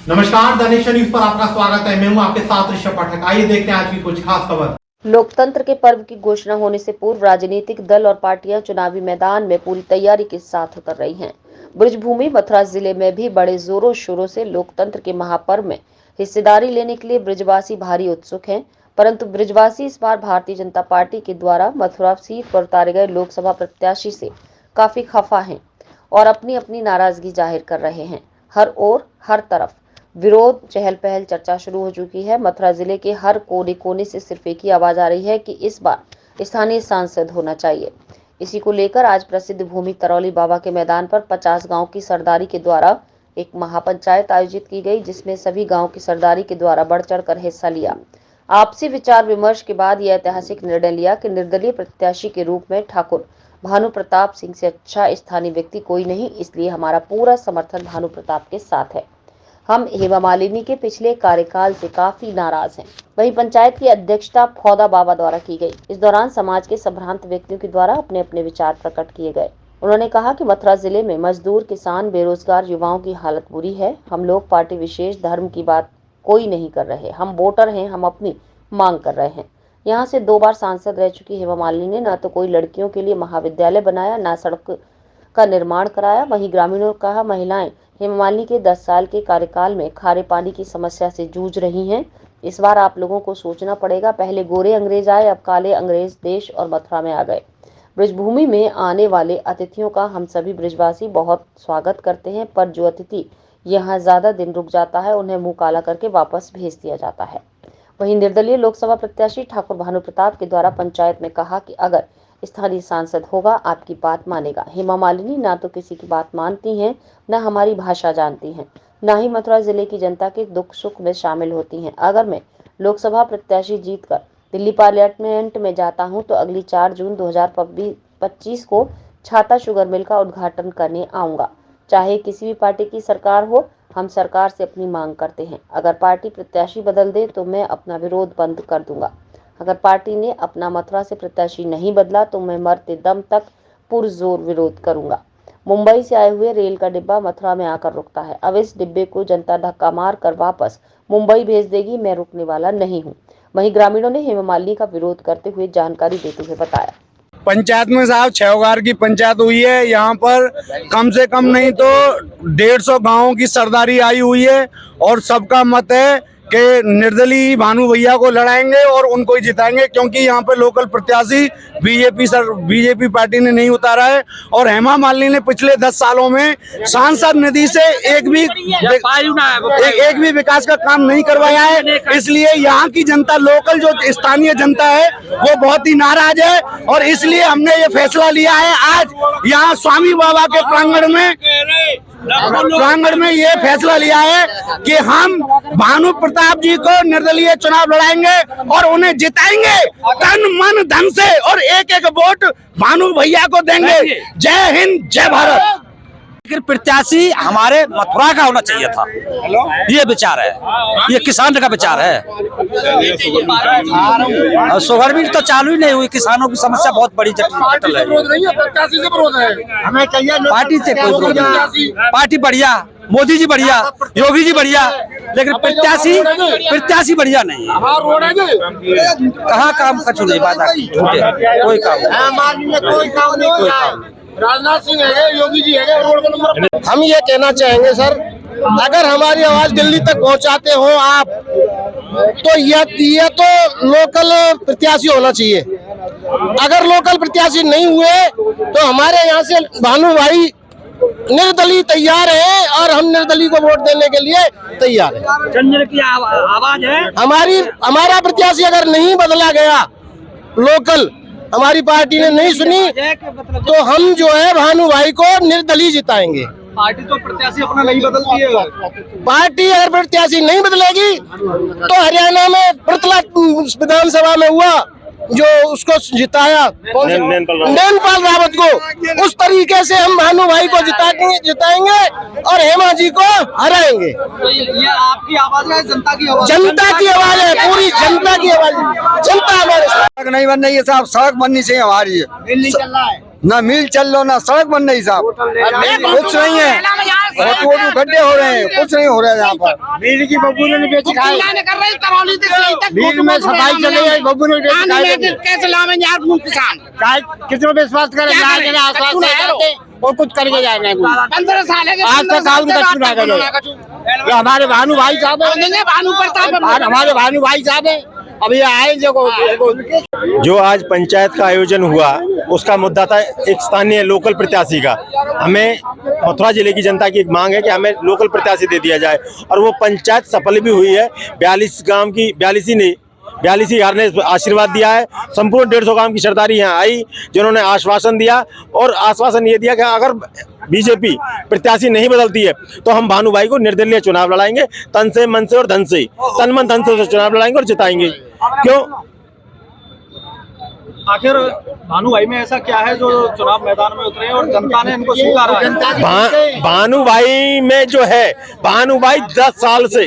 नमस्कार, the nation news पर आपका स्वागत है। मैं हूं आपके साथ ऋषभ पाठक। आइए देखते हैं आज की कुछ खास खबर। लोकतंत्र के पर्व की घोषणा होने से पूर्व राजनीतिक दल और पार्टियां चुनावी मैदान में पूरी तैयारी के साथ उतर रही हैं। ब्रजभूमि मथुरा जिले में भी बड़े जोरों शोरों से लोकतंत्र के महापर्व में हिस्सेदारी लेने के लिए ब्रजवासी भारी उत्सुक हैं। परंतु ब्रजवासी इस बार भारतीय जनता पार्टी के द्वारा मथुरा सीट पर उतारे गए लोकसभा प्रत्याशी से काफी खफा हैं और अपनी अपनी नाराजगी जाहिर कर रहे हैं। हर ओर हर तरफ विरोध, चहल पहल, चर्चा शुरू हो चुकी है। मथुरा जिले के हर कोने कोने से सिर्फ एक ही आवाज आ रही है कि इस बार स्थानीय सांसद होना चाहिए। इसी को लेकर आज प्रसिद्ध भूमि तरौली बाबा के मैदान पर 50 गांव की सरदारी के द्वारा एक महापंचायत आयोजित की गई, जिसमें सभी गांव की सरदारी के द्वारा बढ़ चढ़कर हिस्सा लिया। आपसी विचार विमर्श के बाद यह ऐतिहासिक निर्णय लिया कि निर्दलीय प्रत्याशी के रूप में ठाकुर भानु प्रताप सिंह से अच्छा स्थानीय व्यक्ति कोई नहीं, इसलिए हमारा पूरा समर्थन भानु प्रताप के साथ है। हम हेमा मालिनी के पिछले कार्यकाल से काफी नाराज हैं। वहीं पंचायत की अध्यक्षता फौदा बाबा द्वारा की गई। इस दौरान समाज के संभ्रांत व्यक्तियों के द्वारा अपने अपने विचार प्रकट किए गए। उन्होंने कहा कि मथुरा जिले में मजदूर, किसान, बेरोजगार युवाओं की हालत बुरी है। हम लोग पार्टी विशेष, धर्म की बात कोई नहीं कर रहे। हम वोटर हैं, हम अपनी मांग कर रहे हैं। यहाँ से 2 बार सांसद रह चुकी हेमा मालिनी ने न तो कोई लड़कियों के लिए महाविद्यालय बनाया, न सड़क का निर्माण कराया। वहीं ग्रामीणों ने कहा, महिलाएं हेमा मालिनी के 10 साल के कार्यकाल में खारे पानी की समस्या से जूझ रही हैं। इस बार आप लोगों को सोचना पड़ेगा। पहले गोरे अंग्रेज आए, अब काले अंग्रेज देश और मथुरा में आ गए। ब्रजभूमि में आने वाले अतिथियों का हम सभी ब्रजवासी बहुत स्वागत करते हैं, पर जो अतिथि यहाँ ज्यादा दिन रुक जाता है उन्हें मुंह काला करके वापस भेज दिया जाता है। वहीं निर्दलीय लोकसभा प्रत्याशी ठाकुर भानु प्रताप के द्वारा पंचायत में कहा कि अगर स्थानीय सांसद होगा आपकी बात मानेगा। हेमा मालिनी ना तो किसी की बात मानती हैं, न हमारी भाषा जानती हैं, न ही मथुरा जिले की जनता के दुख सुख में शामिल होती हैं। अगर मैं लोकसभा प्रत्याशी जीतकर दिल्ली पार्लियामेंट में जाता हूं तो अगली 4 जून 2025 को छाता शुगर मिल का उद्घाटन करने आऊंगा। चाहे किसी भी पार्टी की सरकार हो, हम सरकार से अपनी मांग करते हैं। अगर पार्टी प्रत्याशी बदल दे तो मैं अपना विरोध बंद कर दूंगा। अगर पार्टी ने अपना मथुरा से प्रत्याशी नहीं बदला तो मैं मरते दम तक पुरजोर विरोध करूंगा। मुंबई से आए हुए रेल का डिब्बा मथुरा में आकर रुकता है। अब इस डिब्बे को जनता धक्का मार कर वापस मुंबई भेज देगी। मैं रुकने वाला नहीं हूं। वहीं ग्रामीणों ने हेमा मालिनी का विरोध करते हुए जानकारी देते हुए बताया, पंचायत में साहब 6 गांव की पंचायत हुई है। यहाँ पर कम से कम नहीं तो 150 गांवों की सरदारी आई हुई है और सबका मत है कि निर्दलीय भानु भैया को लड़ाएंगे और उनको ही जिताएंगे, क्योंकि यहाँ पे लोकल प्रत्याशी बीजेपी पार्टी ने नहीं उतारा है। और हेमा मालिनी ने पिछले 10 सालों में सांसद निधि से एक भी विकास का काम नहीं करवाया है। इसलिए यहाँ की जनता, लोकल जो स्थानीय जनता है, वो बहुत ही नाराज है और इसलिए हमने ये फैसला लिया है। आज यहाँ स्वामी बाबा के प्रांगण में ये फैसला लिया है कि हम भानु प्रताप जी को निर्दलीय चुनाव लड़ाएंगे और उन्हें जिताएंगे तन मन धन से, और एक एक वोट भानु भैया को देंगे। जय हिंद, जय भारत। लेकिन प्रत्याशी हमारे मथुरा का होना चाहिए था, ये विचार है, ये किसान का विचार है। शुगर मिल तो चालू ही नहीं हुई। किसानों की समस्या बहुत बड़ी जटिल है। हमें चाहिए पार्टी से कोई विरोध नहीं। पार्टी बढ़िया, मोदी जी बढ़िया, योगी जी बढ़िया, लेकिन प्रत्याशी बढ़िया नहीं है। कहाँ काम कछु नहीं, बात झूठे, कोई काम नहीं। राजनाथ सिंह है, योगी जी है। हम ये कहना चाहेंगे सर, अगर हमारी आवाज दिल्ली तक पहुंचाते हो आप, तो यह तो लोकल प्रत्याशी होना चाहिए। अगर लोकल प्रत्याशी नहीं हुए तो हमारे यहाँ से भानु भाई निर्दलीय तैयार है और हम निर्दलीय को वोट देने के लिए तैयार है। जनजन की आवाज है। हमारा प्रत्याशी अगर नहीं बदला गया, लोकल हमारी पार्टी ने नहीं सुनी, तो हम जो है भानु भाई को निर्दलीय जिताएंगे। पार्टी तो प्रत्याशी अपना नहीं बदलती है। पार्टी अगर प्रत्याशी नहीं बदलेगी तो हरियाणा में प्रतला विधानसभा में हुआ जो उसको जिताया नैनपाल रावत को, उस तरीके से हम भानु भाई को जिताएंगे और हेमा जी को हराएंगे। ये आपकी आवाज है, जनता की आवाज, जनता की आवाज है, पूरी जनता की आवाज। जनता हमारे सड़क नहीं बन रही है साहब, सड़क बननी चाहिए हमारी। नहीं चल रहा है। ना मिल चल लो, ना सड़क बन रही साहब, कुछ नहीं है। फोटो गड्ढे हो रहे हैं, कुछ नहीं हो रहा है यहाँ पर। मिल की बब्बू ने बेच खाई, मिल में सफाई चली गई, बब्बू ने बेच खाई। कैसे लावेंगे यार किसान, कितना विश्वास करें, और कुछ करके जाएंगे। 15 साल आज तक आग कछु हमारे भानु भाई साहब है, हमारे भानु भाई साहब है, अभी आए जो आज पंचायत का आयोजन हुआ उसका मुद्दा था एक स्थानीय लोकल प्रत्याशी का। हमें मथुरा जिले की जनता की एक मांग है कि हमें लोकल प्रत्याशी दे दिया जाए, और वो पंचायत सफल भी हुई है। 42 गांव की 42,000 ने आशीर्वाद दिया है। संपूर्ण 150 गांव की सरदारी यहाँ आई जिन्होंने आश्वासन दिया, और आश्वासन ये दिया कि अगर बीजेपी प्रत्याशी नहीं बदलती है तो हम भानु भाई को निर्दलीय चुनाव लड़ाएंगे, तन से मन से और धन से, तन मन धन से चुनाव लड़ाएंगे और जिताएंगे। क्यों? आखिर भानु भाई में ऐसा क्या है जो चुनाव मैदान में उतरे हैं और जनता ने इनको स्वीकारा है? भानु भाई में जो है, भानु भाई 10 साल से,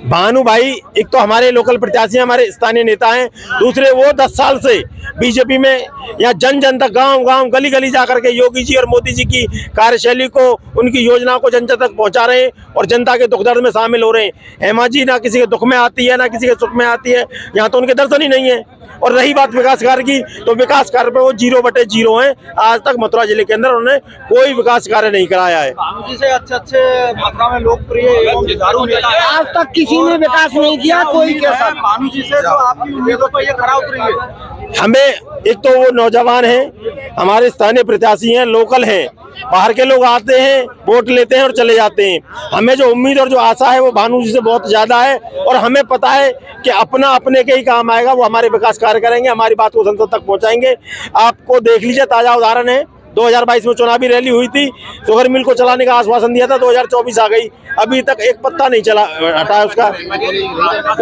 भानु भाई एक तो हमारे लोकल प्रत्याशी हमारे स्थानीय नेता हैं, दूसरे वो 10 साल से बीजेपी में या जन जन तक, गांव गांव गली गली जाकर के योगी जी और मोदी जी की कार्यशैली को, उनकी योजनाओं को जनता तक पहुंचा रहे हैं और जनता के दुख दर्द में शामिल हो रहे हैं। हेमा जी ना किसी के दुख में आती है ना किसी के सुख में आती है, यहाँ तो उनके दर्शन ही नहीं है। और रही बात विकास कार्य की, तो विकास कार्य पे वो 0/0 हैं। आज तक मथुरा जिले के अंदर उन्होंने कोई विकास कार्य नहीं कराया है। भानु जी से अच्छे मथुरा में लोकप्रिय एवं जुझारू नेता है, आज तक किसी ने विकास नहीं किया। कोई कैसा भानु जी से जो आपकी उम्मीदों पर ये खरा उतरेंगे? हमें एक तो वो नौजवान हैं, हमारे स्थानीय प्रत्याशी हैं, लोकल हैं, बाहर के लोग आते हैं, वोट लेते हैं और चले जाते हैं। हमें जो उम्मीद और जो आशा है वो भानु जी से बहुत ज्यादा है, और हमें पता है कि अपना अपने के ही काम आएगा। वो हमारे विकास कार्य करेंगे, हमारी बात को संसद तक पहुंचाएंगे। आपको देख लीजिए, ताजा उदाहरण है, 2022 में चुनावी रैली हुई थी, शुगर मिल को चलाने का आश्वासन दिया था, 2024 आ गई, अभी तक एक पत्ता नहीं चला हटा उसका।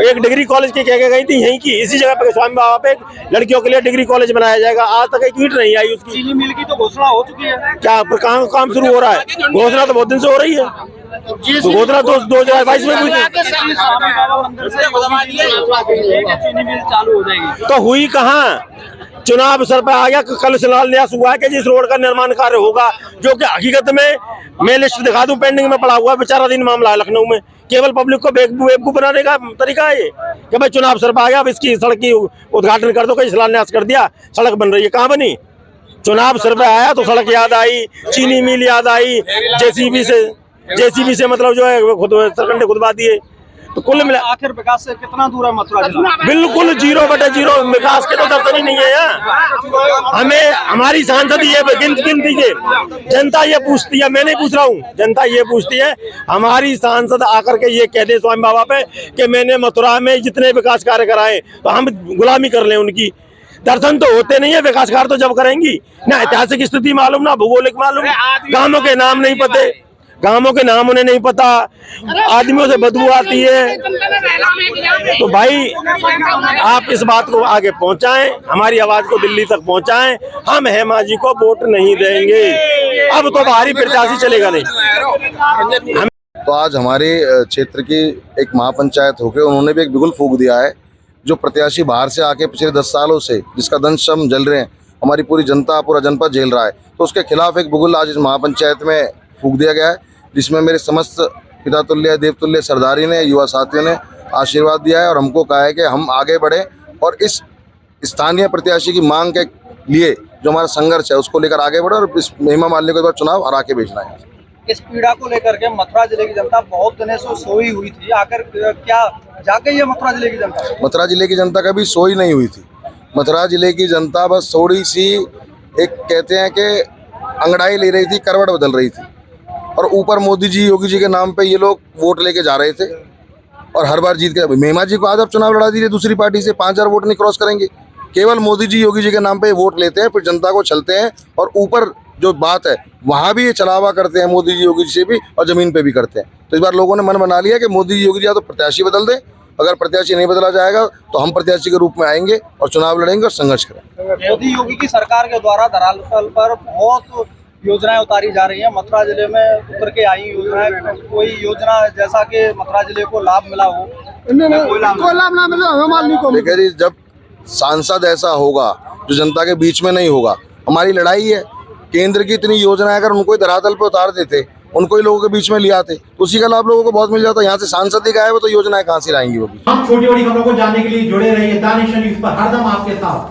एक डिग्री कॉलेज के कह के गई थी, यहीं की इसी जगह पे स्वामी बाबा पे लड़कियों के लिए डिग्री कॉलेज बनाया जाएगा, आज तक एक ईंट नहीं आई उसकी। चीनी मिल की तो घोषणा हो चुकी है, क्या काम शुरू हो रहा है? घोषणा तो बहुत दिन से हो रही है, तो घोषणा तो 2022 में हुई थी, स्वामी बाबा मंदिर से चीनी मिल चालू हो जाएगी, तो हुई कहाँ? चुनाव सर पे आ गया, कल शिलान्यास हुआ है कि जिस रोड का निर्माण कार्य होगा, जो कि हकीकत में मैं लिस्ट दिखा दूं, पेंडिंग में पड़ा हुआ है, बेचाराधीन मामला है लखनऊ में। केवल पब्लिक को बेवकूफ बनाने का तरीका है ये कि भाई चुनाव सर पे आ गया, अब इसकी सड़क की उद्घाटन कर दो, कहीं शिलान्यास कर दिया, सड़क बन रही है। कहाँ बनी? चुनाव सर पे आया तो सड़क याद आई, चीनी मिल याद आई, जेसीबी से मतलब जो है सरकंडे खुदवा दिए। तो कुल मिला आखिर विकास से कितना दूर है मथुरा जिला? बिल्कुल 0/0 विकास के तो दर्शन ही नहीं है यहाँ। हमें हमारी सांसद ये गिन दीजिए, जनता ये पूछती है, मैं नहीं पूछ रहा हूँ, जनता ये पूछती है, हमारी सांसद आकर के ये कह दे स्वामी बाबा पे कि मैंने मथुरा में जितने विकास कार्य कराए, तो हम गुलामी कर लें उनकी। दर्शन तो होते नहीं है, विकास कार्य तो जब करेंगी ना, ऐतिहासिक स्थिति मालूम ना, भूगोलिक मालूम, गांवों के नाम नहीं पते, गांवों के नाम उन्हें नहीं पता, आदमियों से बदबू आती है। तो भाई आप इस बात को आगे पहुंचाएं, हमारी आवाज को दिल्ली तक पहुंचाएं। हम हेमा जी को वोट नहीं देंगे, अब तो बाहरी प्रत्याशी चलेगा नहीं। तो आज हमारे क्षेत्र की एक महापंचायत होकर उन्होंने भी एक बिगुल फूंक दिया है। जो प्रत्याशी बाहर से आके पिछले 10 सालों से जिसका दंश हम जल रहे हैं, हमारी पूरी जनता, पूरा जनपद झेल रहा है, तो उसके खिलाफ एक बिगुल आज इस महापंचायत में फूंक दिया गया है, जिसमें मेरे समस्त पिता तुल्य देवतुल्य सरदारी ने, युवा साथियों ने आशीर्वाद दिया है और हमको कहा है कि हम आगे बढ़ें और इस स्थानीय प्रत्याशी की मांग के लिए जो हमारा संघर्ष है उसको लेकर आगे बढ़े और इस हेमा मालिनी को चुनाव हरा के भेजना है। इस पीड़ा को लेकर के मथुरा जिले की जनता बहुत दिनों से सोई हुई थी, आकर क्या जाग गई है मथुरा जिले की जनता? मथुरा जिले की जनता कभी सोई नहीं हुई थी। मथुरा जिले की जनता बस थोड़ी सी एक कहते हैं कि अंगड़ाई ले रही थी, करवट बदल रही थी, और ऊपर मोदी जी, योगी जी के नाम पे ये लोग वोट लेके जा रहे थे और हर बार जीत के। हेमा जी को आज आप चुनाव लड़ा दीजिए दूसरी पार्टी से, 5000 वोट नहीं क्रॉस करेंगे। केवल मोदी जी, योगी जी के नाम पे वोट लेते हैं, फिर जनता को छलते हैं और ऊपर जो बात है वहाँ भी ये चलावा करते हैं मोदी जी, योगी जी से भी, और जमीन पे भी करते हैं। तो इस बार लोगों ने मन बना लिया कि मोदी जी, योगी जी या तो प्रत्याशी बदल दें, अगर प्रत्याशी नहीं बदला जाएगा तो हम प्रत्याशी के रूप में आएंगे और चुनाव लड़ेंगे और संघर्ष करेंगे। मोदी योगी की सरकार के द्वारा धरातल पर बहुत योजनाएं उतारी जा रही हैं, मथुरा जिले में उतर के आई योजनाएं, कोई योजना जैसा कि मथुरा जिले को लाभ मिला हो? कोई लाभ ना मिला। देखिए जी, जब सांसद ऐसा होगा जो जनता के बीच में नहीं होगा हमारी लड़ाई है। केंद्र की इतनी योजना है, अगर उनको ही धरातल पे उतार देते, उनको ही लोगों के बीच में ले आते तो उसी का लाभ लोगों को बहुत मिल जाता। यहाँ से सांसद ही गायब है तो योजनाएं कहाँ से लाएंगी वो भी। हम छोटी बड़ी खबरों को जानने के लिए जुड़े रहिए दानिश न्यूज पर, हरदम आपके साथ।